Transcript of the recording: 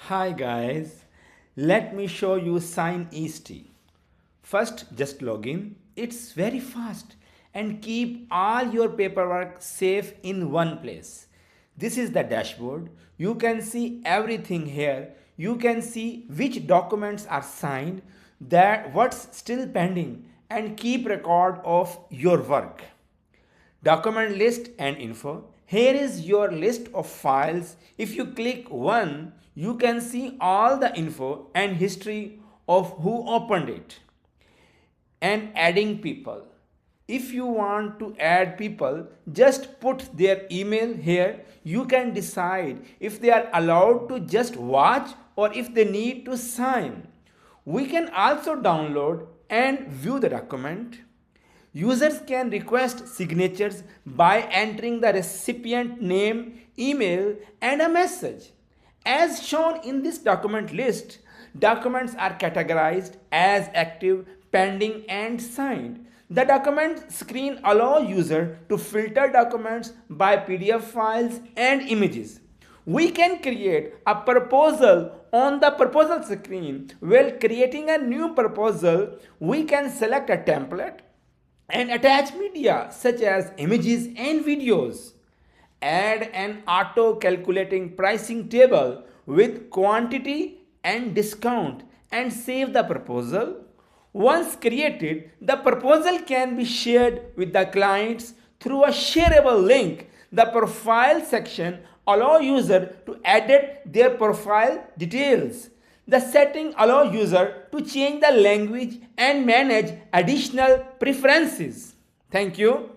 Hi guys, let me show you SignEesti. First, just log in. It's very fast and keep all your paperwork safe in one place. This is the dashboard. You can see everything here. You can see which documents are signed, that what's still pending, and keep record of your work. Document list and info. Here is your list of files. If you click one, you can see all the info and history of who opened it. And adding people. If you want to add people, just put their email here. You can decide if they are allowed to just watch or if they need to sign. We can also download and view the document. Users can request signatures by entering the recipient name, email, and a message. As shown in this document list, documents are categorized as active, pending, and signed. The document screen allows user to filter documents by PDF files and images. We can create a proposal on the proposal screen. While creating a new proposal, we can select a template and attach media such as images and videos. Add an auto calculating pricing table with quantity and discount and save the proposal. Once created, the proposal can be shared with the clients through a shareable link. The profile section allows user to edit their profile details. The setting allows user to change the language and manage additional preferences. Thank you.